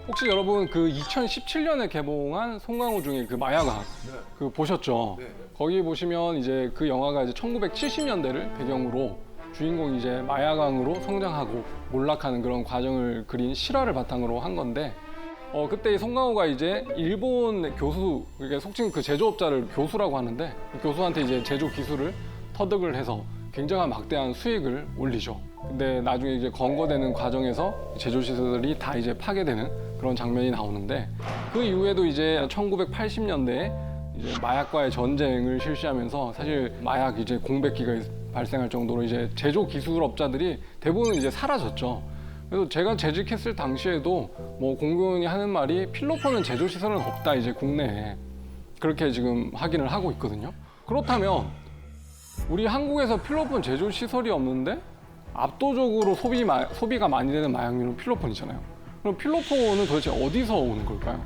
혹시 여러분 그 2017년에 개봉한 송강호 중에 그 마야강 그 보셨죠? 거기 보시면 이제 그 영화가 이제 1970년대를 배경으로 주인공이 이제 마야강으로 성장하고 몰락하는 그런 과정을 그린 실화를 바탕으로 한 건데 그때 이 송강호가 이제 일본 교수, 그러니까 속칭 그 제조업자를 교수라고 하는데 그 교수한테 이제 제조 기술을 터득을 해서 굉장한 막대한 수익을 올리죠. 근데 나중에 이제 검거되는 과정에서 제조 시설이 다 이제 파괴되는 그런 장면이 나오는데 그 이후에도 이제 1980년대에 이제 마약과의 전쟁을 실시하면서 사실 마약 이제 공백기가 발생할 정도로 이제 제조 기술업자들이 대부분 이제 사라졌죠. 그래서 제가 재직했을 당시에도 뭐 공공연히 하는 말이 필로폰은 제조 시설은 없다 이제 국내에 그렇게 지금 확인을 하고 있거든요. 그렇다면 우리 한국에서 필로폰 제조 시설이 없는데 압도적으로 소비가 많이 되는 마약류는 필로폰이잖아요. 그럼 필로폰은 도대체 어디서 오는 걸까요?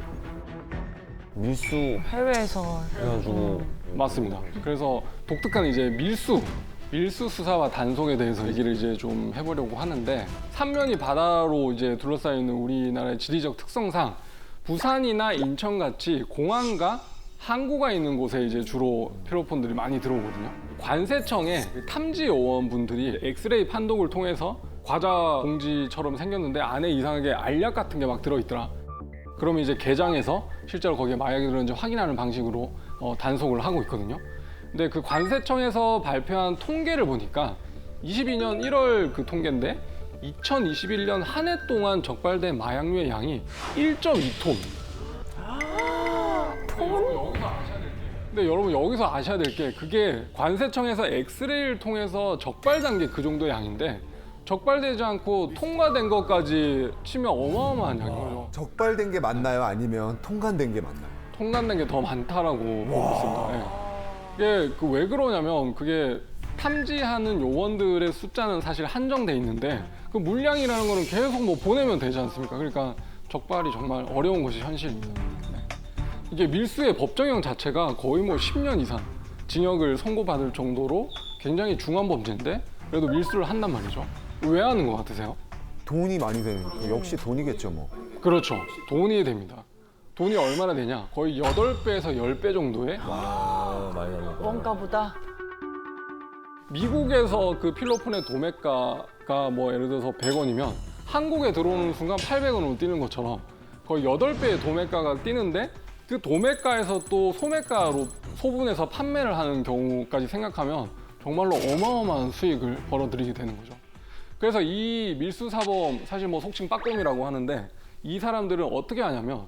밀수 해외에서 해가지고 맞습니다. 그래서 독특한 이제 밀수 수사와 단속에 대해서 얘기를 이제 좀 해보려고 하는데 삼면이 바다로 이제 둘러싸여 있는 우리나라의 지리적 특성상 부산이나 인천같이 공항과 항구가 있는 곳에 이제 주로 필로폰들이 많이 들어오거든요. 관세청에 탐지 요원분들이 엑스레이 판독을 통해서 과자 봉지처럼 생겼는데 안에 이상하게 알약 같은 게 막 들어있더라. 그러면 이제 개장해서 실제로 거기에 마약이 들었는지 확인하는 방식으로 단속을 하고 있거든요. 근데 그 관세청에서 발표한 통계를 보니까 22년 1월 그 통계인데 2021년 한 해 동안 적발된 마약류의 양이 1.2톤. 근데 여러분 여기서 아셔야 될 게 그게 관세청에서 엑스레이를 통해서 적발된 게 그 정도 양인데 적발되지 않고 통과된 것까지 치면 어마어마한 양인 거죠. 적발된 게 맞나요? 아니면 통관된 게 맞나요? 통과된 게 더 많다라고 보고 있습니다. 네. 이게 그 왜 그러냐면 그게 탐지하는 요원들의 숫자는 사실 한정돼 있는데 그 물량이라는 거는 계속 뭐 보내면 되지 않습니까? 그러니까 적발이 정말 어려운 것이 현실입니다. 네. 이게 밀수의 법정형 자체가 거의 뭐 10년 이상 징역을 선고받을 정도로 굉장히 중한 범죄인데 그래도 밀수를 한단 말이죠. 왜 하는 것 같으세요? 돈이 많이 되는 역시 돈이겠죠 뭐. 그렇죠. 돈이 됩니다. 돈이 얼마나 되냐? 거의 8배에서 10배 정도의 많이 나는 거. 원가보다 미국에서 그 필로폰의 도매가가 뭐 예를 들어서 100원이면 한국에 들어오는 순간 800원으로 뛰는 것처럼 거의 8배의 도매가가 뛰는데 그 도매가에서 또 소매가로 소분해서 판매를 하는 경우까지 생각하면 정말로 어마어마한 수익을 벌어들이게 되는 거죠. 그래서 이 밀수사범, 사실 뭐 속칭 빠꼼이라고 하는데 이 사람들은 어떻게 하냐면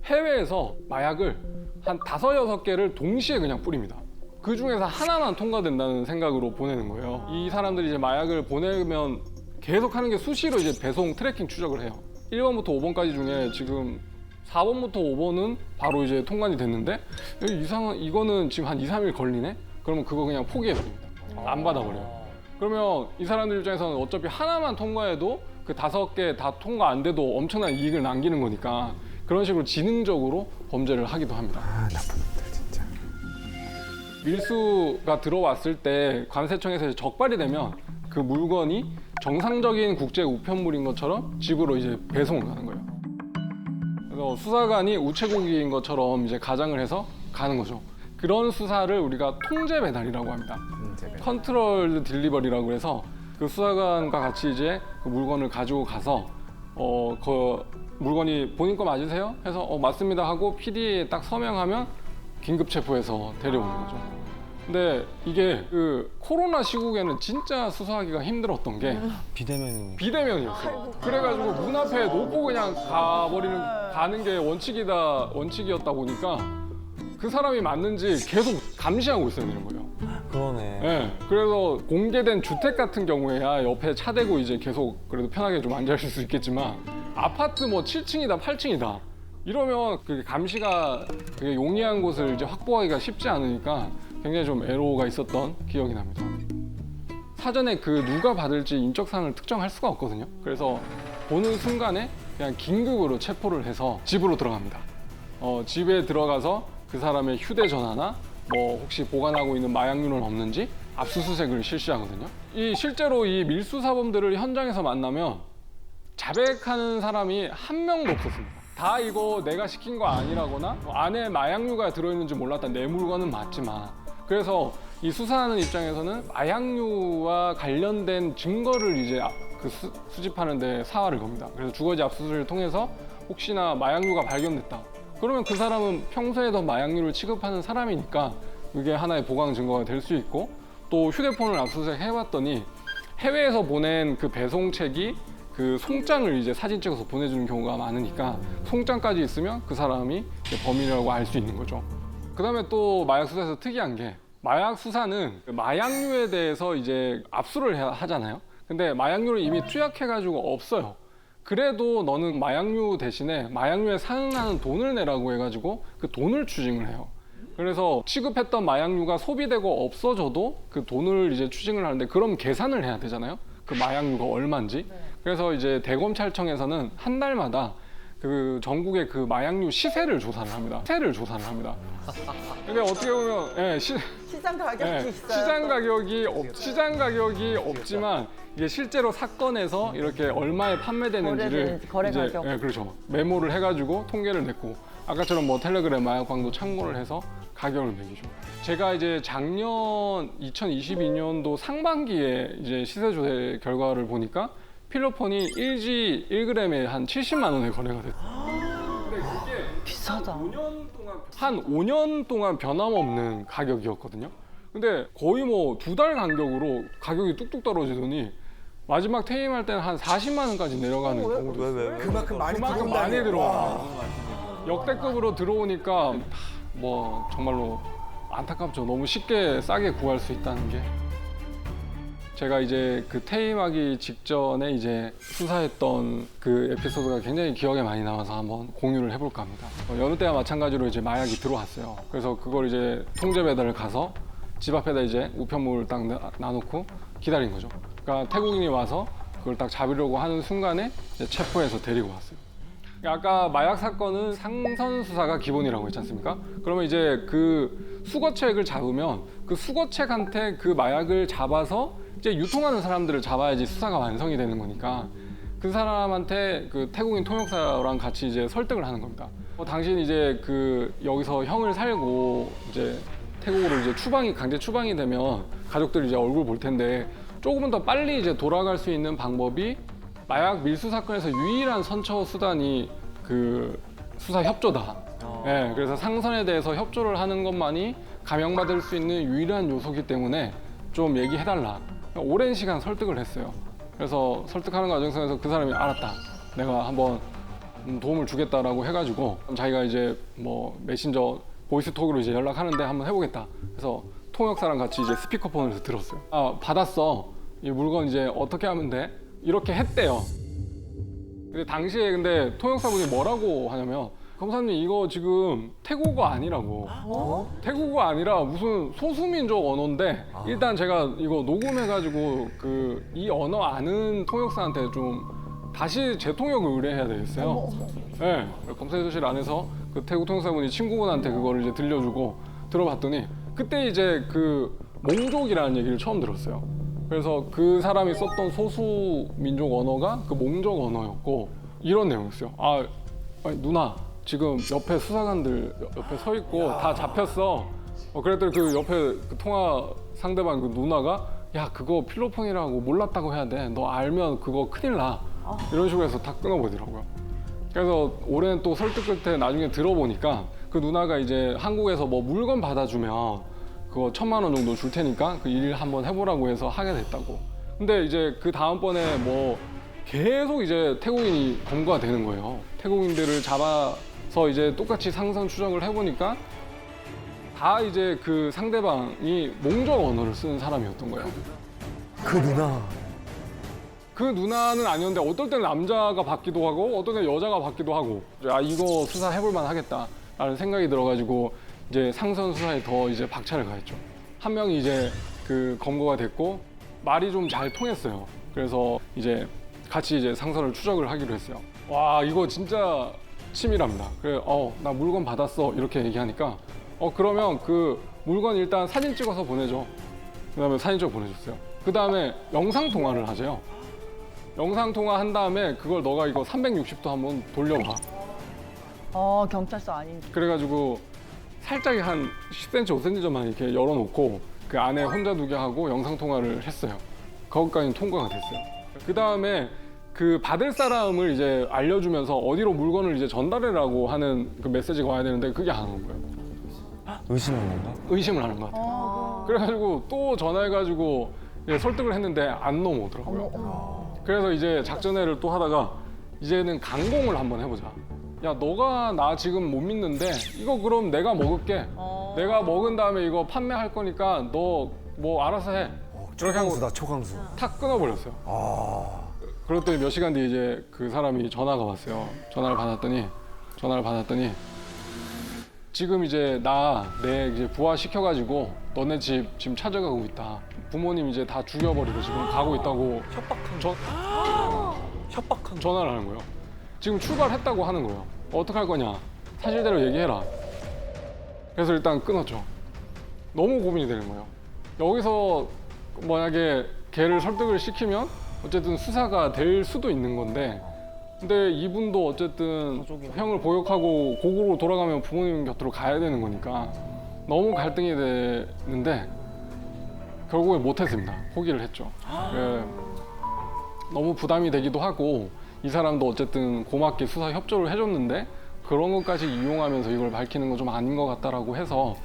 해외에서 마약을 한 5, 6개를 동시에 그냥 뿌립니다. 그 중에서 하나만 통과된다는 생각으로 보내는 거예요. 이 사람들이 이제 마약을 보내면 계속 하는 게 수시로 이제 배송 트래킹 추적을 해요. 1번부터 5번까지 중에 지금 4번부터 5번은 바로 이제 통관이 됐는데 이거는 지금 한 2, 3일 걸리네? 그러면 그거 그냥 포기해버립니다. 안 받아버려요. 그러면 이 사람들 입장에서는 어차피 하나만 통과해도 그 5개 다 통과 안 돼도 엄청난 이익을 남기는 거니까 그런 식으로 지능적으로 범죄를 하기도 합니다. 아 나쁜 놈들 진짜. 밀수가 들어왔을 때 관세청에서 적발이 되면 그 물건이 정상적인 국제 우편물인 것처럼 집으로 이제 배송을 가는 거예요. 그래서 수사관이 우체국인 것처럼 이제 가장을 해서 가는 거죠. 그런 수사를 우리가 통제 배달이라고 합니다. 컨트롤 딜리버리라고 해서 그 수사관과 같이 이제 그 물건을 가지고 가서 그 물건이 본인 거 맞으세요? 해서 맞습니다 하고 PD에 딱 서명하면 긴급 체포해서 데려오는 거죠. 근데 이게 그 코로나 시국에는 진짜 수사하기가 힘들었던 게 비대면이었어요. 그래가지고 문 앞에 놓고 그냥 가는 게 원칙이었다 보니까 그 사람이 맞는지 계속 감시하고 있어야 되는 거예요. 그러네. 네, 그래서 공개된 주택 같은 경우에야 옆에 차 대고 이제 계속 그래도 편하게 좀 앉아있을 수 있겠지만 아파트 뭐 7층이다 8층이다 이러면 그 감시가 되게 용이한 곳을 이제 확보하기가 쉽지 않으니까 굉장히 좀 애로가 있었던 기억이 납니다. 사전에 그 누가 받을지 인적사항을 특정할 수가 없거든요. 그래서 보는 순간에 그냥 긴급으로 체포를 해서 집으로 들어갑니다. 집에 들어가서 그 사람의 휴대전화나 뭐 혹시 보관하고 있는 마약류는 없는지 압수수색을 실시하거든요. 실제로 이 밀수사범들을 현장에서 만나면 자백하는 사람이 한 명도 없었습니다. 다 이거 내가 시킨 거 아니라거나 안에 마약류가 들어있는지 몰랐다. 내 물건은 맞지만. 그래서 이 수사하는 입장에서는 마약류와 관련된 증거를 이제 수집하는 데 사활을 겁니다. 그래서 주거지 압수수색을 통해서 혹시나 마약류가 발견됐다. 그러면 그 사람은 평소에도 마약류를 취급하는 사람이니까 이게 하나의 보강 증거가 될 수 있고, 또 휴대폰을 압수수색 해봤더니 해외에서 보낸 그 배송책이 그 송장을 이제 사진 찍어서 보내주는 경우가 많으니까 송장까지 있으면 그 사람이 이제 범인이라고 알 수 있는 거죠. 그다음에 또 마약 수사에서 특이한 게, 마약 수사는 마약류에 대해서 이제 압수를 하잖아요. 근데 마약류를 이미 투약해가지고 없어요. 그래도 너는 마약류 대신에 마약류에 상응하는 돈을 내라고 해가지고 그 돈을 추징을 해요. 그래서 취급했던 마약류가 소비되고 없어져도 그 돈을 이제 추징을 하는데, 그럼 계산을 해야 되잖아요. 그 마약류가 얼마인지. 그래서 이제 대검찰청에서는 한 달마다 그 전국의 그 마약류 시세를 조사를 합니다. 근데 어떻게 보면 시장 가격이 있어요. 시장 가격이 없지만 이게 실제로 사건에서 이렇게 얼마에 판매되는지를 거래 이제 가격. 그렇죠. 메모를 해가지고 통계를 냈고, 아까처럼 뭐 텔레그램 마약광도 참고를 해서 가격을 매기죠. 제가 이제 작년 2022년도 상반기에 이제 시세 조사 결과를 보니까 필로폰이 1G 1g에 한 70만 원에 거래가 됐어요. 근데 그게 비싸다. 한 5년 동안 변함없는 가격이었거든요. 근데 거의 뭐 2달 간격으로 가격이 뚝뚝 떨어지더니 마지막 퇴임할 때는 한 40만 원까지 내려가는 경우도 있어요. 그만큼 많이 그만큼 많이 들어와. 역대급으로 들어오니까 뭐 정말로 안타깝죠. 너무 쉽게 싸게 구할 수 있다는 게. 제가 이제 그 퇴임하기 직전에 이제 수사했던 그 에피소드가 굉장히 기억에 많이 남아서 한번 공유를 해볼까 합니다. 여느 때와 마찬가지로 이제 마약이 들어왔어요. 그래서 그걸 이제 통제 배달을 가서 집 앞에다 이제 우편물을 딱 놔놓고 기다린 거죠. 그러니까 태국인이 와서 그걸 딱 잡으려고 하는 순간에 이제 체포해서 데리고 왔어요. 아까 마약 사건은 상선 수사가 기본이라고 했지 않습니까? 그러면 이제 그 수거책을 잡으면 그 수거책한테 그 마약을 잡아서 이제 유통하는 사람들을 잡아야지 수사가 완성이 되는 거니까, 그 사람한테 그 태국인 통역사랑 같이 이제 설득을 하는 겁니다. 당신 이제 그 여기서 형을 살고 이제 태국으로 이제 강제 추방이 되면 가족들이 이제 얼굴 볼 텐데, 조금은 더 빨리 이제 돌아갈 수 있는 방법이 마약 밀수 사건에서 유일한 선처 수단이 그 수사 협조다. 네, 그래서 상선에 대해서 협조를 하는 것만이 감형받을 수 있는 유일한 요소이기 때문에 좀 얘기해달라. 오랜 시간 설득을 했어요. 그래서 설득하는 과정 속에서 그 사람이 알았다. 내가 한번 도움을 주겠다라고 해가지고 자기가 이제 뭐 메신저 보이스톡으로 이제 연락하는데 한번 해보겠다. 그래서 통역사랑 같이 이제 스피커폰에서 들었어요. 아, 받았어. 이 물건 이제 어떻게 하면 돼? 이렇게 했대요. 근데 당시에 근데 통역사분이 뭐라고 하냐면, 검사님 이거 지금 태국어 아니라고. 태국어 아니라 무슨 소수민족 언어인데, 일단 제가 이거 녹음해가지고 그 이 언어 아는 통역사한테 좀 다시 재통역을 의뢰해야 되겠어요. 네, 검사실 안에서 그 태국 통역사분이 친구분한테 그거를 이제 들려주고 들어봤더니, 그때 이제 그 몽족이라는 얘기를 처음 들었어요. 그래서 그 사람이 썼던 소수 민족 언어가 그 몽족 언어였고, 이런 내용이었어요. 아니, 누나 지금 옆에 수사관들 옆에 서 있고 다 잡혔어. 그랬더니 그 옆에 그 통화 상대방 그 누나가, 야 그거 필로폰이라고 몰랐다고 해야 돼. 너 알면 그거 큰일 나. 이런 식으로 해서 다 끊어버리더라고요. 그래서 오랜 또 설득 끝에 나중에 들어보니까 그 누나가 이제 한국에서 뭐 물건 받아주면 그거 1,000만 원 정도 줄 테니까 그 일 한번 해보라고 해서 하게 됐다고. 근데 이제 그 다음번에 뭐 계속 이제 태국인이 검거가 되는 거예요. 태국인들을 잡아서 이제 똑같이 상선 추적을 해보니까 다 이제 그 상대방이 몽족 언어를 쓰는 사람이었던 거예요. 그 누나. 그 누나는 아니었는데 어떨 때는 남자가 받기도 하고 어떨 때는 여자가 받기도 하고, 아 이거 수사 해볼만 하겠다라는 생각이 들어가지고 이제 상선 수사에 더 이제 박차를 가했죠. 한 명이 이제 그 검거가 됐고 말이 좀 잘 통했어요. 그래서 이제 같이 이제 상선을 추적을 하기로 했어요. 와 이거 진짜 치밀합니다. 그래 나 물건 받았어 이렇게 얘기하니까 그러면 그 물건 일단 사진 찍어서 보내줘. 그다음에 사진 찍어 보내줬어요. 그다음에 영상 통화를 하세요. 영상 통화한 다음에 그걸 너가 이거 360도 한번 돌려봐. 경찰서 아닌데. 그래가지고 살짝 한 10cm, 5cm만 이렇게 열어놓고 그 안에 혼자 두게 하고 영상 통화를 했어요. 거기까지는 통과가 됐어요. 그 다음에 그 받을 사람을 이제 알려주면서 어디로 물건을 이제 전달해라고 하는 그 메시지가 와야 되는데 그게 안 온 거예요. 의심한 건가? 의심을 하는 것 같아요. 그래가지고 또 전화해가지고 이제 설득을 했는데 안 넘어오더라고요. 그래서 이제 작전회를 또 하다가 이제는 강공을 한번 해보자. 야, 너가 나 지금 못 믿는데 이거 그럼 내가 먹을게. 내가 먹은 다음에 이거 판매할 거니까 너 뭐 알아서 해. 초강수다, 초강수. 탁 끊어버렸어요. 그랬더니 몇 시간 뒤에 이제 그 사람이 전화가 왔어요. 전화를 받았더니 지금 이제 내 이제 부화시켜가지고 너네 집 지금 찾아가고 있다. 부모님 이제 다 죽여버리고 지금 가고 있다고 협박한 전화를 하는 거예요. 지금 출발했다고 하는 거예요. 어떡할 거냐? 사실대로 얘기해라. 그래서 일단 끊었죠. 너무 고민이 되는 거예요. 여기서 만약에 걔를 설득을 시키면 어쨌든 수사가 될 수도 있는 건데 근데 이분도 어쨌든 형을 보역하고 고국으로 돌아가면 부모님 곁으로 가야 되는 거니까 너무 갈등이 되는데 결국에 못했습니다. 포기를 했죠. 예, 너무 부담이 되기도 하고 이 사람도 어쨌든 고맙게 수사 협조를 해줬는데 그런 것까지 이용하면서 이걸 밝히는 건 좀 아닌 것 같다라고 해서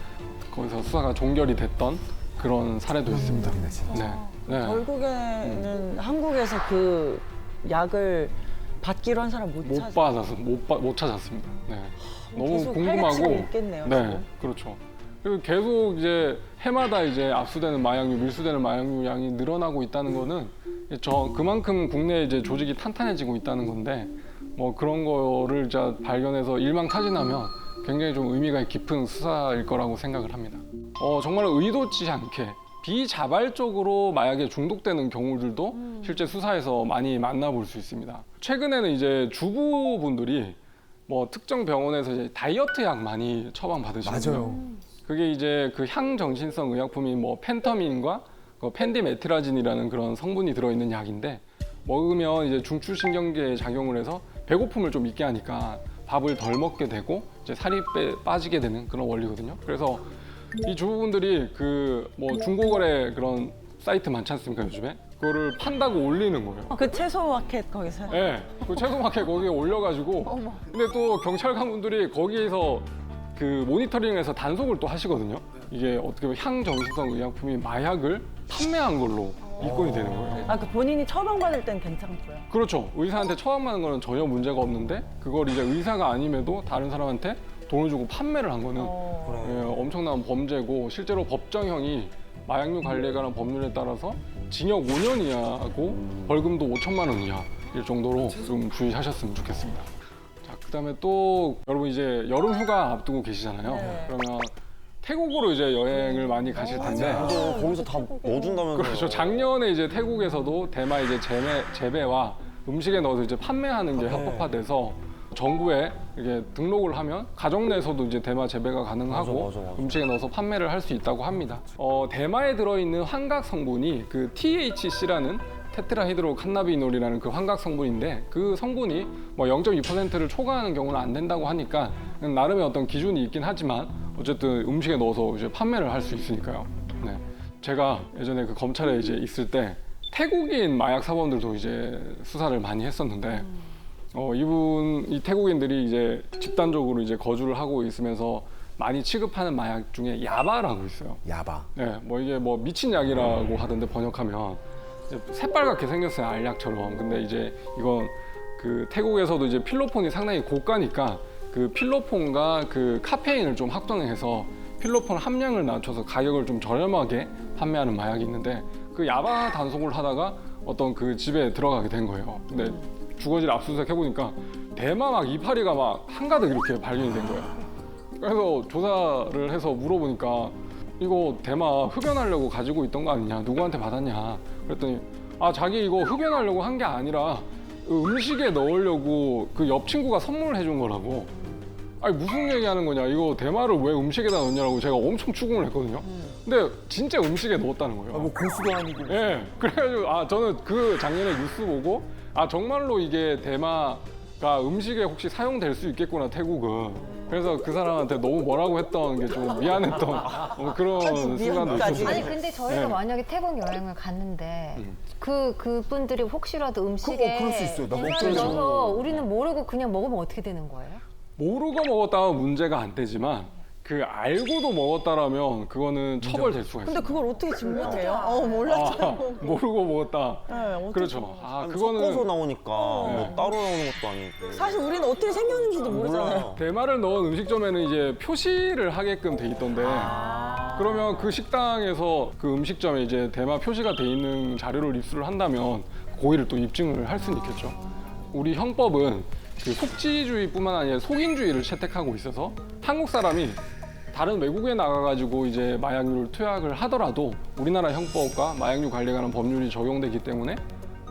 거기서 수사가 종결이 됐던 그런 사례도 있습니다. 네. 결국에는 한국에서 그 약을 받기로 한 사람 못 찾아. 못 찾았습니다. 네. 너무 계속 활약치가 궁금하고. 있겠네요, 네, 지금. 그렇죠. 그리고 계속 이제 해마다 이제 압수되는 마약류, 밀수되는 마약류 양이 늘어나고 있다는 거는 그만큼 국내 이제 조직이 탄탄해지고 있다는 건데 뭐 그런 거를 이제 발견해서 일망타진하면 굉장히 좀 의미가 깊은 수사일 거라고 생각을 합니다. 정말 의도치 않게 비자발적으로 마약에 중독되는 경우들도 실제 수사에서 많이 만나볼 수 있습니다. 최근에는 이제 주부분들이 뭐 특정 병원에서 이제 다이어트 약 많이 처방 받으시거든요. 맞아요. 그게 이제 그 향정신성 의약품인 뭐 펜터민과 펜디메트라진이라는 그런 성분이 들어있는 약인데 먹으면 이제 중추신경계에 작용을 해서 배고픔을 좀 있게 하니까 밥을 덜 먹게 되고 이제 살이 빠지게 되는 그런 원리거든요. 그래서 이 주부분들이 그 뭐 중고거래 그런 사이트 많지 않습니까 요즘에? 그거를 판다고 올리는 거예요. 그 채소 마켓 거기서. 네, 그 채소마켓 거기에 올려가지고 근데 또 경찰관 분들이 거기에서 그 모니터링에서 단속을 또 하시거든요. 이게 어떻게 보면 향정신성 의약품이 마약을 판매한 걸로 입건이 되는 거예요. 그 본인이 처방받을 땐 괜찮고요. 그렇죠. 의사한테 처방받는 거는 전혀 문제가 없는데 그걸 이제 의사가 아님에도 다른 사람한테 돈을 주고 판매를 한 거는 예, 엄청난 범죄고 실제로 법정형이 마약류 관리에 관한 법률에 따라서 징역 5년 이하고 벌금도 5천만 원 이하일 정도로 좀 주의하셨으면 좋겠습니다. 자, 그다음에 또 여러분 이제 여름 휴가 앞두고 계시잖아요. 네. 그러면 태국으로 이제 여행을 많이 가실 텐데 거기서 다 넣어준다면서요. 그렇죠. 작년에 이제 태국에서도 대마 이제 재배와 음식에 넣어서 이제 판매하는 게 합법화돼서 정부에 이렇게 등록을 하면 가정 내에서도 이제 대마 재배가 가능하고 맞아. 음식에 넣어서 판매를 할 수 있다고 합니다. 대마에 들어있는 환각 성분이 그 THC라는 테트라히드로 칸나비놀이라는 그 환각 성분인데 그 성분이 뭐 0.2%를 초과하는 경우는 안 된다고 하니까 나름의 어떤 기준이 있긴 하지만 어쨌든 음식에 넣어서 이제 판매를 할 수 있으니까요. 네. 제가 예전에 그 검찰에 이제 있을 때 태국인 마약 사범들도 이제 수사를 많이 했었는데 이 태국인들이 이제 집단적으로 이제 거주를 하고 있으면서 많이 취급하는 마약 중에 야바라고 있어요. 야바. 네, 뭐 이게 뭐 미친 약이라고 하던데 번역하면 이제 새빨갛게 생겼어요, 알약처럼. 근데 이제 이건 그 태국에서도 이제 필로폰이 상당히 고가니까 그 필로폰과 그 카페인을 좀 확정해서 필로폰 함량을 낮춰서 가격을 좀 저렴하게 판매하는 마약이 있는데 그 야바 단속을 하다가 어떤 그 집에 들어가게 된 거예요. 근데 주거지를 압수수색 해보니까 대마 막 이파리가 막 한가득 이렇게 발견이 된 거예요. 그래서 조사를 해서 물어보니까 이거 대마 흡연하려고 가지고 있던 거 아니냐, 누구한테 받았냐 그랬더니 자기 이거 흡연하려고 한 게 아니라 음식에 넣으려고 그 옆 친구가 선물을 해준 거라고. 아니 무슨 얘기하는 거냐, 이거 대마를 왜 음식에다 넣냐라고 제가 엄청 추궁을 했거든요. 근데 진짜 음식에 넣었다는 거예요. 뭐 고수도 아니고. 예, 그래가지고 저는 그 작년에 뉴스 보고 정말로 이게 대마가 음식에 혹시 사용될 수 있겠구나, 태국은. 그래서 그 사람한테 너무 뭐라고 했던 게 좀 미안했던 그런 순간도 미안까지. 있었어요. 아니 근데 저희가 네. 만약에 태국 여행을 갔는데 그분들이 혹시라도 음식에 그럴 수 있어요. 나 대마를 먹자니. 넣어서 우리는 모르고 그냥 먹으면 어떻게 되는 거예요? 모르고 먹었다면 문제가 안 되지만 그 알고도 먹었다라면 그거는 처벌될 수가 있어요. 근데 그걸 어떻게 증명해요? 몰랐어요. 모르고 먹었다. 네, 어떻게 그렇죠. 섞어서 그거는 나오니까 뭐 따로 나오는 것도 아니고. 사실 우리는 어떻게 생겼는지도 모르잖아요. 몰라요. 대마를 넣은 음식점에는 이제 표시를 하게끔 돼 있던데 그러면 그 식당에서 그 음식점에 이제 대마 표시가 돼 있는 자료를 입수를 한다면 고의를 또 입증을 할 수는 있겠죠. 우리 형법은 그 속지주의뿐만 아니라 속인주의를 채택하고 있어서 한국 사람이 다른 외국에 나가가지고 이제 마약류를 투약을 하더라도 우리나라 형법과 마약류 관리에 관한 법률이 적용되기 때문에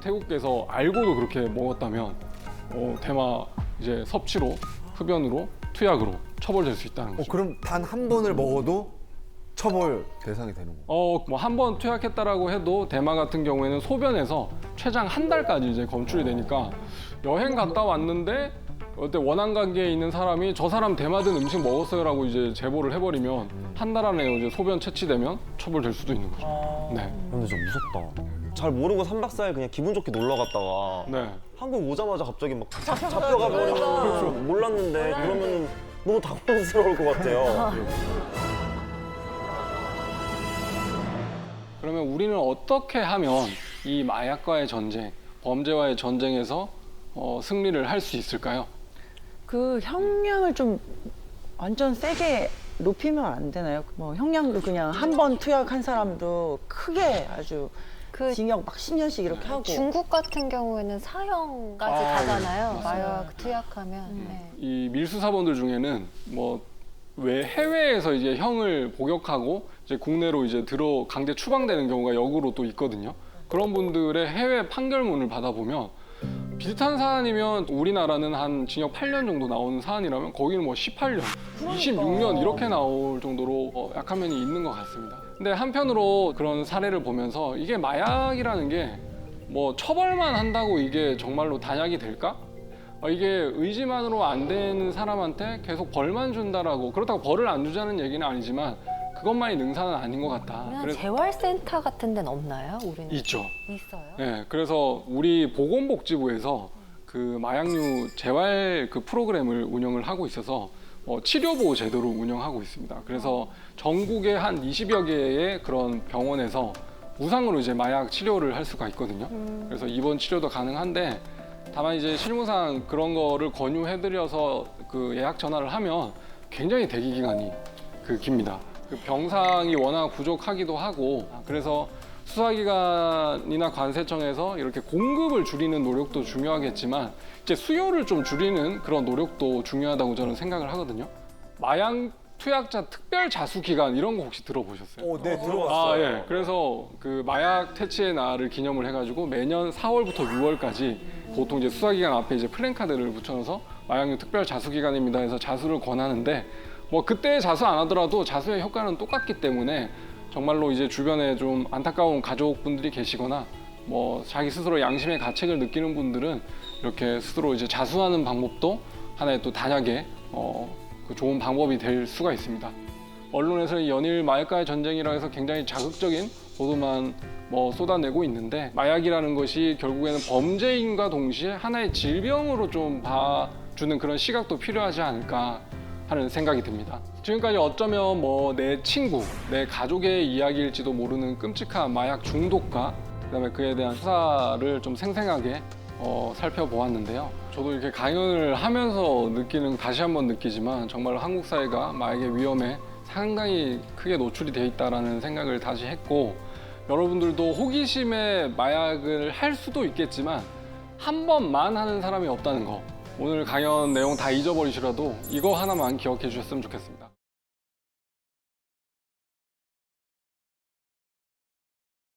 태국에서 알고도 그렇게 먹었다면 대마 이제 섭취로, 흡연으로, 투약으로 처벌될 수 있다는 거죠. 그럼 단 한 번을 먹어도 처벌 대상이 되는 거. 뭐 한 번 투약했다라고 해도 대마 같은 경우에는 소변에서 최장 한 달까지 이제 검출이 되니까 여행 갔다 왔는데 어때 원한 관계에 있는 사람이 저 사람 대마든 음식 먹었어요라고 이제 제보를 해버리면 한 달 안에 이제 소변 채취되면 처벌될 수도 있는 거죠. 네. 근데 좀 무섭다. 잘 모르고 3박 4일 그냥 기분 좋게 놀러 갔다가 네. 한국 오자마자 갑자기 막 잡혀가 버리면 몰랐는데 그러면 너무 당황스러울 것 같아요. 그러면 우리는 어떻게 하면 이 마약과의 전쟁, 범죄와의 전쟁에서 승리를 할 수 있을까요? 그 형량을 좀 완전 세게 높이면 안 되나요? 뭐 형량도 그냥 한 번 투약한 사람도 크게 아주 그 징역 막 10년씩 이렇게 하고. 중국 같은 경우에는 사형까지 가잖아요. 맞아요. 마약 투약하면. 네. 이 밀수사범들 중에는 왜 해외에서 이제 형을 복역하고 이제 국내로 이제 강제 추방되는 경우가 역으로 또 있거든요. 그런 분들의 해외 판결문을 받아보면 비슷한 사안이면 우리나라는 한 징역 8년 정도 나오는 사안이라면 거기는 뭐 18년, 26년 이렇게 나올 정도로 약한 면이 있는 것 같습니다. 근데 한편으로 그런 사례를 보면서 이게 마약이라는 게 뭐 처벌만 한다고 이게 정말로 단약이 될까? 이게 의지만으로 안 되는 사람한테 계속 벌만 준다라고, 그렇다고 벌을 안 주자는 얘기는 아니지만 그것만이 능사는 아닌 것 같다. 그냥 그래서 재활센터 같은 데는 없나요? 우리는 있죠. 있어요. 네, 그래서 우리 보건복지부에서 그 마약류 재활 그 프로그램을 운영을 하고 있어서 치료보호 제도를 운영하고 있습니다. 그래서 전국에 한 20여 개의 그런 병원에서 무상으로 이제 마약 치료를 할 수가 있거든요. 그래서 입원 치료도 가능한데 다만 이제 실무상 그런 거를 권유해드려서 그 예약 전화를 하면 굉장히 대기 기간이 깁니다. 그 병상이 워낙 부족하기도 하고 그래서 수사기관이나 관세청에서 이렇게 공급을 줄이는 노력도 중요하겠지만 이제 수요를 좀 줄이는 그런 노력도 중요하다고 저는 생각을 하거든요. 마약 투약자 특별 자수 기간 이런 거 혹시 들어보셨어요? 네, 들어봤어요. 예. 그래서 그 마약 퇴치의 날을 기념을 해가지고 매년 4월부터 6월까지 보통 이제 수사기관 앞에 이제 플랜카드를 붙여놔서 마약류 특별 자수 기간입니다 해서 자수를 권하는데 뭐 그때 자수 안 하더라도 자수의 효과는 똑같기 때문에 정말로 이제 주변에 좀 안타까운 가족분들이 계시거나 뭐 자기 스스로 양심의 가책을 느끼는 분들은 이렇게 스스로 이제 자수하는 방법도 하나의 또 단약의 그 좋은 방법이 될 수가 있습니다. 언론에서 연일 마약과의 전쟁이라 해서 굉장히 자극적인 보도만 쏟아내고 있는데 마약이라는 것이 결국에는 범죄인과 동시에 하나의 질병으로 좀 봐주는 그런 시각도 필요하지 않을까 하는 생각이 듭니다. 지금까지 어쩌면 내 친구, 내 가족의 이야기일지도 모르는 끔찍한 마약 중독과 그다음에 그에 대한 수사를 좀 생생하게 살펴보았는데요. 저도 이렇게 강연을 하면서 다시 한번 느끼지만 정말 한국 사회가 마약의 위험에 상당히 크게 노출이 돼 있다는 생각을 다시 했고 여러분들도 호기심에 마약을 할 수도 있겠지만 한 번만 하는 사람이 없다는 거 오늘 강연 내용 다 잊어버리시라도 이거 하나만 기억해 주셨으면 좋겠습니다.